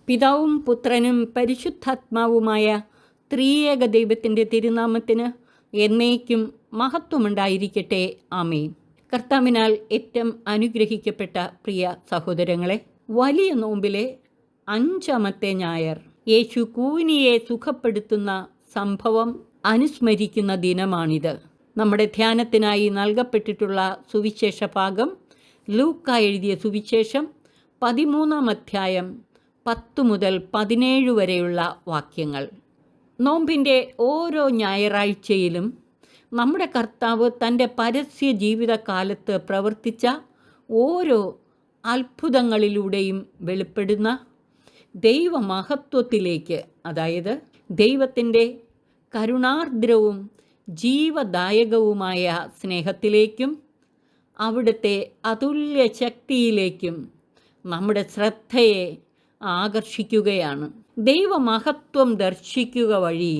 പിതാവും പുത്രനും പരിശുദ്ധാത്മാവുമായ ത്രിയേക ദൈവത്തിൻ്റെ തിരുനാമത്തിന് എന്നേക്കും മഹത്വമുണ്ടായിരിക്കട്ടെ. ആമേൻ. കർത്താവിനാൽ ഏറ്റവും അനുഗ്രഹിക്കപ്പെട്ട പ്രിയ സഹോദരങ്ങളെ, വലിയ നോമ്പിലെ 5-ാമത്തെ ഞായർ യേശു കൂനിയെ സുഖപ്പെടുത്തുന്ന സംഭവം അനുസ്മരിക്കുന്ന ദിനമാണിത്. നമ്മുടെ ധ്യാനത്തിനായി നൽകപ്പെട്ടിട്ടുള്ള സുവിശേഷ ഭാഗം ലൂക്ക എഴുതിയ സുവിശേഷം 13-ാം അധ്യായം 10 മുതൽ 17 വരെയുള്ള വാക്യങ്ങൾ. നോമ്പിൻ്റെ ഓരോ ഞായറാഴ്ചയിലും നമ്മുടെ കർത്താവ് തൻ്റെ പരസ്യ ജീവിതകാലത്ത് പ്രവർത്തിച്ച ഓരോ അത്ഭുതങ്ങളിലൂടെയും വെളിപ്പെടുന്ന ദൈവമഹത്വത്തിലേക്ക്, അതായത് ദൈവത്തിൻ്റെ കരുണാർദ്രവും ജീവദായകവുമായ സ്നേഹത്തിലേക്കും അവിടുത്തെ അതുല്യ ശക്തിയിലേക്കും നമ്മുടെ ശ്രദ്ധയെ ആകർഷിക്കുകയാണ്. ദൈവമഹത്വം ദർശിക്കുക വഴി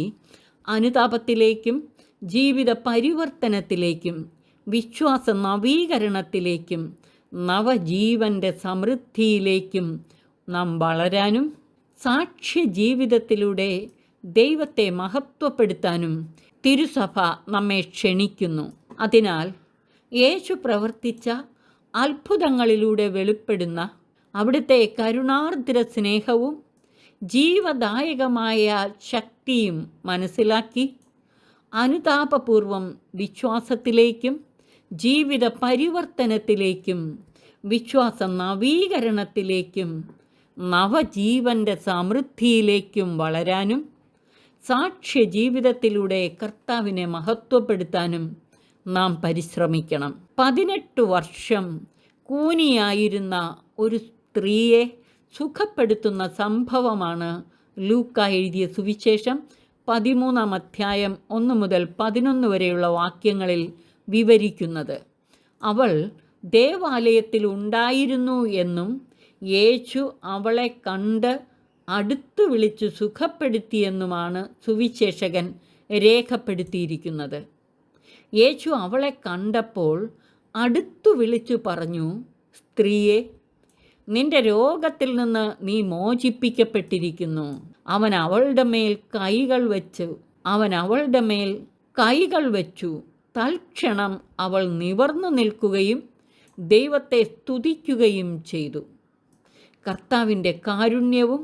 അനുതാപത്തിലേക്കും ജീവിത പരിവർത്തനത്തിലേക്കും വിശ്വാസ നവീകരണത്തിലേക്കും നവജീവൻ്റെ സമൃദ്ധിയിലേക്കും നാം വളരാനും സാക്ഷ്യ ജീവിതത്തിലൂടെ ദൈവത്തെ മഹത്വപ്പെടുത്താനും തിരുസഭ നമ്മെ ക്ഷണിക്കുന്നു. അതിനാൽ യേശു പ്രവർത്തിച്ച അത്ഭുതങ്ങളിലൂടെ വെളിപ്പെടുന്ന അവിടുത്തെ കരുണാർദ്ര സ്നേഹവും ജീവദായകമായ ശക്തിയും മനസ്സിലാക്കി അനുതാപപൂർവം വിശ്വാസത്തിലേക്കും ജീവിത പരിവർത്തനത്തിലേക്കും വിശ്വാസ നവീകരണത്തിലേക്കും നവജീവൻ്റെ സമൃദ്ധിയിലേക്കും വളരാനും സാക്ഷ്യ ജീവിതത്തിലൂടെ കർത്താവിനെ മഹത്വപ്പെടുത്താനും നാം പരിശ്രമിക്കണം. 18 വർഷം കൂനിയായിരുന്ന ഒരു സ്ത്രീയെ സുഖപ്പെടുത്തുന്ന സംഭവമാണ് ലൂക്ക എഴുതിയ സുവിശേഷം 13-ാം അധ്യായം 1 മുതൽ 11 വരെയുള്ള വാക്യങ്ങളിൽ വിവരിക്കുന്നത്. അവൾ ദേവാലയത്തിൽ ഉണ്ടായിരുന്നു എന്നും യേശു അവളെ കണ്ട് അടുത്തു വിളിച്ചു സുഖപ്പെടുത്തിയെന്നുമാണ് സുവിശേഷകൻ രേഖപ്പെടുത്തിയിരിക്കുന്നത്. യേശു അവളെ കണ്ടപ്പോൾ അടുത്തു വിളിച്ചു പറഞ്ഞു, സ്ത്രീയെ, നിന്റെ രോഗത്തിൽ നിന്ന് നീ മോചിപ്പിക്കപ്പെട്ടിരിക്കുന്നു. അവൻ അവളുടെ മേൽ കൈകൾ വെച്ചു. തൽക്ഷണം അവൾ നിവർന്നു നിൽക്കുകയും ദൈവത്തെ സ്തുതിക്കുകയും ചെയ്തു. കർത്താവിൻ്റെ കാരുണ്യവും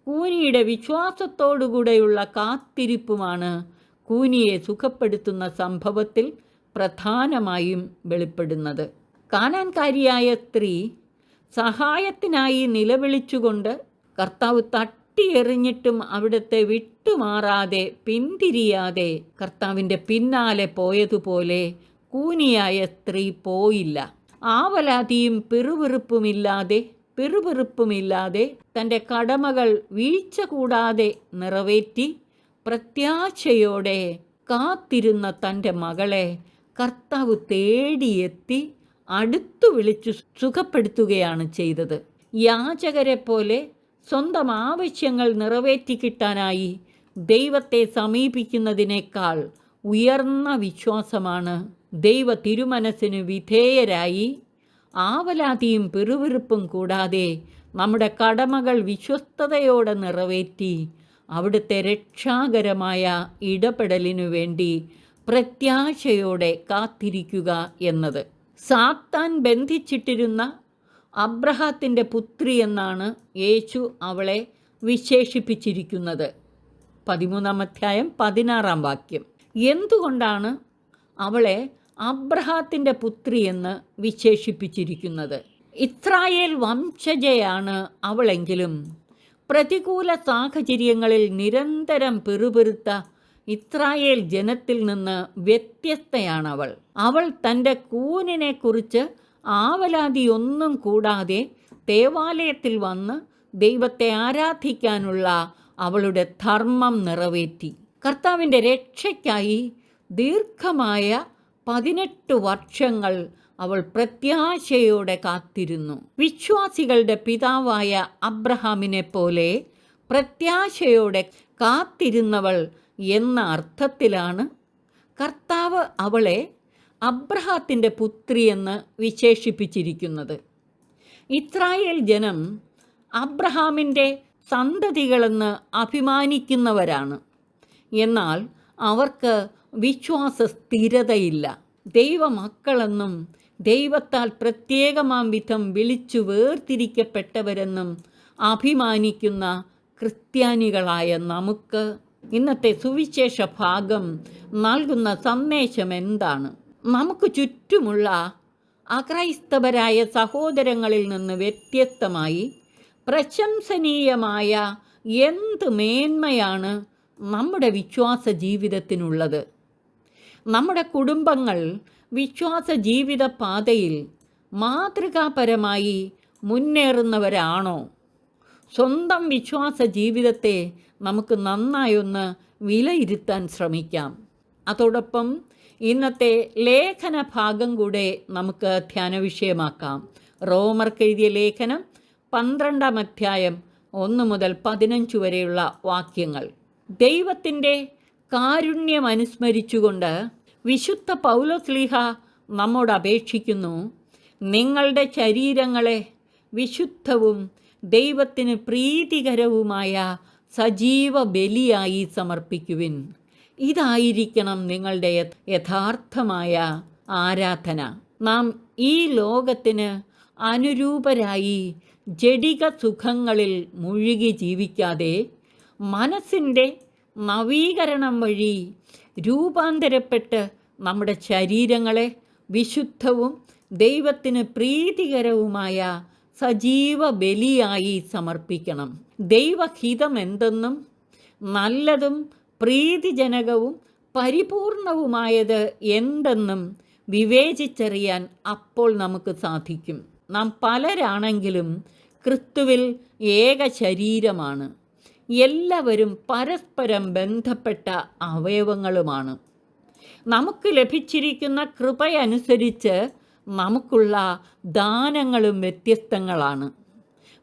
കൂനിയുടെ വിശ്വാസത്തോടുകൂടെയുള്ള കാത്തിരിപ്പുമാണ് കൂനിയെ സുഖപ്പെടുത്തുന്ന സംഭവത്തിൽ പ്രധാനമായും വെളിപ്പെടുന്നത്. കാനാൻകാരിയായ സ്ത്രീ സഹായത്തിനായി നിലവിളിച്ചുകൊണ്ട് കർത്താവ് തട്ടിയെറിഞ്ഞിട്ടും അവിടുത്തെ വിട്ടുമാറാതെ പിന്തിരിയാതെ കർത്താവിൻ്റെ പിന്നാലെ പോയതുപോലെ കൂനിയായ സ്ത്രീ പോയില്ല. ആവലാതിയും പിറുപിറുപ്പുമില്ലാതെ തൻ്റെ കടമകൾ വീഴ്ച കൂടാതെ നിറവേറ്റി പ്രത്യാശയോടെ കാത്തിരുന്ന തൻ്റെ മകളെ കർത്താവ് തേടിയെത്തി അടുത്തു വിളിച്ചു സുഖപ്പെടുത്തുകയാണ് ചെയ്തത്. യാചകരെ പോലെ സ്വന്തം ആവശ്യങ്ങൾ നിറവേറ്റി കിട്ടാനായി ദൈവത്തെ സമീപിക്കുന്നതിനേക്കാൾ ഉയർന്ന വിശ്വാസമാണ് ദൈവ തിരുമനസ്സിന് വിധേയരായി ആവലാതിയും പിറുപിറുപ്പും കൂടാതെ നമ്മുടെ കടമകൾ വിശ്വസ്തയോടെ നിറവേറ്റി അവിടുത്തെ രക്ഷാകരമായ ഇടപെടലിനു വേണ്ടി പ്രത്യാശയോടെ കാത്തിരിക്കുക എന്നത്. സാത്താൻ ബന്ധിച്ചിട്ടിരുന്ന അബ്രഹാത്തിൻ്റെ പുത്രി എന്നാണ് യേശു അവളെ വിശേഷിപ്പിച്ചിരിക്കുന്നത്. 13-ാം അധ്യായം 16-ാം വാക്യം. എന്തുകൊണ്ടാണ് അവളെ അബ്രഹാത്തിൻ്റെ പുത്രി എന്ന് വിശേഷിപ്പിച്ചിരിക്കുന്നത്? ഇസ്രായേൽ വംശജയാണ് അവളെങ്കിലും പ്രതികൂല സാഹചര്യങ്ങളിൽ നിരന്തരം പിറുപിറുത്ത ഇസ്രായേൽ ജനത്തിൽ നിന്ന് വ്യത്യസ്തയാണവൾ. അവൾ തൻ്റെ കൂനിനെക്കുറിച്ച് ആവലാതിയൊന്നും കൂടാതെ ദേവാലയത്തിൽ വന്ന് ദൈവത്തെ ആരാധിക്കാനുള്ള അവളുടെ ധർമ്മം നിറവേറ്റി. കർത്താവിൻ്റെ രക്ഷയ്ക്കായി ദീർഘമായ 18 വർഷങ്ങൾ അവൾ പ്രത്യാശയോടെ കാത്തിരുന്നു. വിശ്വാസികളുടെ പിതാവായ അബ്രഹാമിനെ പോലെ പ്രത്യാശയോടെ കാത്തിരുന്നവൾ എന്ന അർത്ഥത്തിലാണ് കർത്താവ് അവളെ അബ്രഹാത്തിൻ്റെ പുത്രിയെന്ന് വിശേഷിപ്പിച്ചിരിക്കുന്നത്. ഇസ്രായേൽ ജനം അബ്രഹാമിൻ്റെ സന്തതികളെന്ന് അഭിമാനിക്കുന്നവരാണ്. എന്നാൽ അവർക്ക് വിശ്വാസ സ്ഥിരതയില്ല. ദൈവമക്കളെന്നും ദൈവത്താൽ പ്രത്യേകമാം വിധം വിളിച്ചു വേർതിരിക്കപ്പെട്ടവരെന്നും അഭിമാനിക്കുന്ന ക്രിസ്ത്യാനികളായ നമുക്ക് ഇന്നത്തെ സുവിശേഷ ഭാഗം നൽകുന്ന സന്ദേശം എന്താണ്? നമുക്ക് ചുറ്റുമുള്ള അക്രൈസ്തവരായ സഹോദരങ്ങളിൽ നിന്ന് വ്യത്യസ്തമായി പ്രശംസനീയമായ എന്ത് മേന്മയാണ് നമ്മുടെ വിശ്വാസ ജീവിതത്തിനുള്ളത്? നമ്മുടെ കുടുംബങ്ങൾ വിശ്വാസ ജീവിത പാതയിൽ മാതൃകാപരമായി മുന്നേറുന്നവരാണോ? സ്വന്തം വിശ്വാസ ജീവിതത്തെ നമുക്ക് നന്നായൊന്ന് വിലയിരുത്താൻ ശ്രമിക്കാം. അതോടൊപ്പം ഇന്നത്തെ ലേഖന ഭാഗം കൂടെ നമുക്ക് ധ്യാന വിഷയമാക്കാം. റോമർക്കെഴുതിയ ലേഖനം 12-ാം അധ്യായം 1 മുതൽ 15 വരെയുള്ള വാക്യങ്ങൾ. ദൈവത്തിൻ്റെ കാരുണ്യം അനുസ്മരിച്ചുകൊണ്ട് വിശുദ്ധ പൗലോസ്ലീഹ നമ്മോട് അപേക്ഷിക്കുന്നു, നിങ്ങളുടെ ശരീരങ്ങളെ വിശുദ്ധവും ദൈവത്തിന് പ്രീതികരവുമായ സജീവ ബലിയായി സമർപ്പിക്കുവിൻ. ഇതായിരിക്കണം നിങ്ങളുടെ യഥാർത്ഥമായ ആരാധന. നാം ഈ ലോകത്തിന് അനുരൂപരായി ജഡിക സുഖങ്ങളിൽ മുഴുകി ജീവിക്കാതെ മനസ്സിൻ്റെ നവീകരണം വഴി രൂപാന്തരപ്പെട്ട് നമ്മുടെ ശരീരങ്ങളെ വിശുദ്ധവും ദൈവത്തിന് പ്രീതികരവുമായ സജീവ ബലിയായി സമർപ്പിക്കണം. ദൈവഹിതം എന്തെന്നും നല്ലതും പ്രീതിജനകവും പരിപൂർണവുമായത് എന്തെന്നും വിവേചിച്ചറിയാൻ അപ്പോൾ നമുക്ക് സാധിക്കും. നാം പലരാണെങ്കിലും ക്രിസ്തുവിൽ ഏക ശരീരമാണ്. എല്ലാവരും പരസ്പരം ബന്ധപ്പെട്ട അവയവങ്ങളുമാണ്. നമുക്ക് ലഭിച്ചിരിക്കുന്ന കൃപയനുസരിച്ച് നമുക്കുള്ള ദാനങ്ങളും വ്യത്യസ്തങ്ങളാണ്.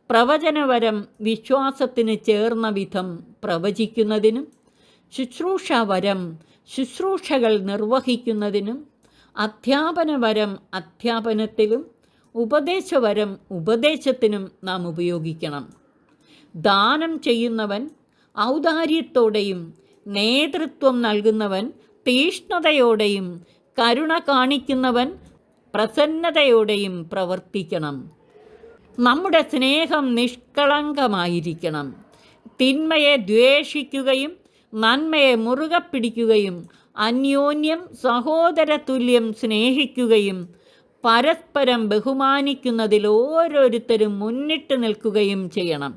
പ്രവചനവരം വിശ്വാസത്തിന് ചേർന്ന വിധം പ്രവചിക്കുന്നതിനും, ശുശ്രൂഷാവരം ശുശ്രൂഷകൾ നിർവഹിക്കുന്നതിനും, അധ്യാപനവരം അധ്യാപനത്തിലും, ഉപദേശവരം ഉപദേശത്തിനും നാം ഉപയോഗിക്കണം. ദാനം ചെയ്യുന്നവൻ ഔദാര്യത്തോടെയും നേതൃത്വം നൽകുന്നവൻ തീഷ്ണതയോടെയും കരുണ കാണിക്കുന്നവൻ പ്രസന്നതയോടെയും പ്രവർത്തിക്കണം. നമ്മുടെ സ്നേഹം നിഷ്കളങ്കമായിരിക്കണം. തിന്മയെ ദ്വേഷിക്കുകയും നന്മയെ മുറുകെ പിടിക്കുകയും അന്യോന്യം സഹോദരതുല്യം സ്നേഹിക്കുകയും പരസ്പരം ബഹുമാനിക്കുന്നതിൽ ഓരോരുത്തരും മുന്നിട്ട് നിൽക്കുകയും ചെയ്യണം.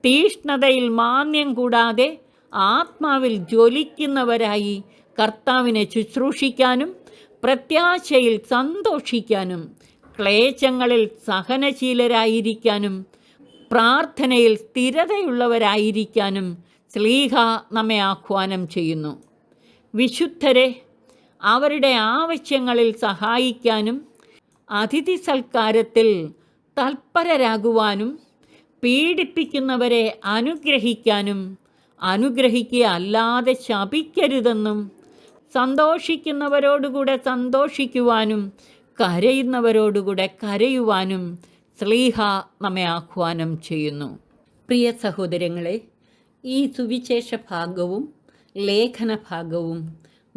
തീഷ്ണതയിൽ മാന്യം കൂടാതെ ആത്മാവിൽ ജ്വലിക്കുന്നവരായി കർത്താവിനെ ശുശ്രൂഷിക്കാനും പ്രത്യാശയിൽ സന്തോഷിക്കാനും ക്ലേശങ്ങളിൽ സഹനശീലരായിരിക്കാനും പ്രാർത്ഥനയിൽ സ്ഥിരതയുള്ളവരായിരിക്കാനും ശ്ലീഹ നമ്മെ ആഹ്വാനം ചെയ്യുന്നു. വിശുദ്ധരെ അവരുടെ ആവശ്യങ്ങളിൽ സഹായിക്കാനും അതിഥി സൽക്കാരത്തിൽ തൽപരരാകുവാനും പീഡിപ്പിക്കുന്നവരെ അനുഗ്രഹിക്കാനും അനുഗ്രഹിക്കുക അല്ലാതെ ശപിക്കരുതെന്നും സന്തോഷിക്കുന്നവരോടുകൂടെ സന്തോഷിക്കുവാനും കരയുന്നവരോടുകൂടെ കരയുവാനും ശ്ലീഹ നമ്മെ ആഹ്വാനം ചെയ്യുന്നു. പ്രിയ സഹോദരങ്ങളെ, ഈ സുവിശേഷ ഭാഗവും ലേഖന ഭാഗവും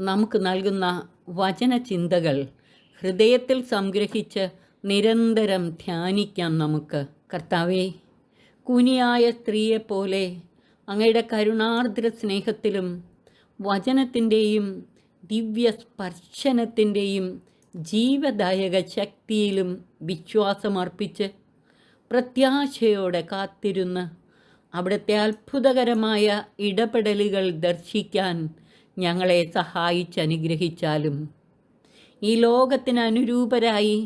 നമുക്ക് നൽകുന്ന വചനചിന്തകൾ ഹൃദയത്തിൽ സംഗ്രഹിച്ച് നിരന്തരം ധ്യാനിക്കാം. നമുക്ക് കർത്താവേ, കുനിയായ സ്ത്രീയെപ്പോലെ അങ്ങയുടെ കരുണാർദ്ര സ്നേഹത്തിലും വചനത്തിൻ്റെയും ദിവ്യ സ്പർശനത്തിൻ്റെയും ജീവദായക ശക്തിയിലും വിശ്വാസമർപ്പിച്ച് പ്രത്യാശയോടെ കാത്തിരുന്ന് അവിടുത്തെ അത്ഭുതകരമായ ഇടപെടലുകൾ ദർശിക്കാൻ ഞങ്ങളെ സഹായിച്ചനുഗ്രഹിച്ചാലും ഈ ലോകത്തിന് അനുരൂപരായി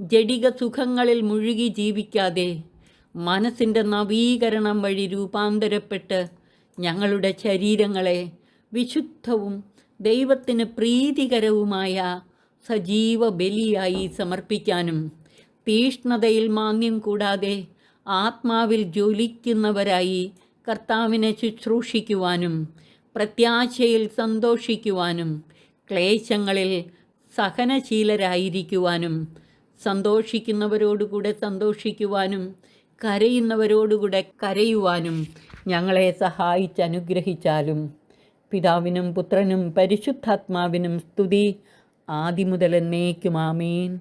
ജഡിക സുഖങ്ങളിൽ മുഴുകി ജീവിക്കാതെ മനസ്സിൻ്റെ നവീകരണം വഴി രൂപാന്തരപ്പെട്ട് ഞങ്ങളുടെ ശരീരങ്ങളെ വിശുദ്ധവും ദൈവത്തിന് പ്രീതികരവുമായ സജീവ ബലിയായി സമർപ്പിക്കാനും തീഷ്ണതയിൽ മാന്യം കൂടാതെ ആത്മാവിൽ ജ്വലിക്കുന്നവരായി കർത്താവിനെ ശുശ്രൂഷിക്കുവാനും പ്രത്യാശയിൽ സന്തോഷിക്കുവാനും ക്ലേശങ്ങളിൽ സഹനശീലരായിരിക്കുവാനും സന്തോഷിക്കുന്നവരോടുകൂടെ സന്തോഷിക്കുവാനും കരയുന്നവരോടുകൂടെ കരയുവാനും ഞങ്ങളെ സഹായിച്ചനുഗ്രഹിച്ചാലും. പിതാവിനും പുത്രനും പരിശുദ്ധാത്മാവിനും സ്തുതി, ആദിമുതൽ എന്നേക്കും. ആമേൻ.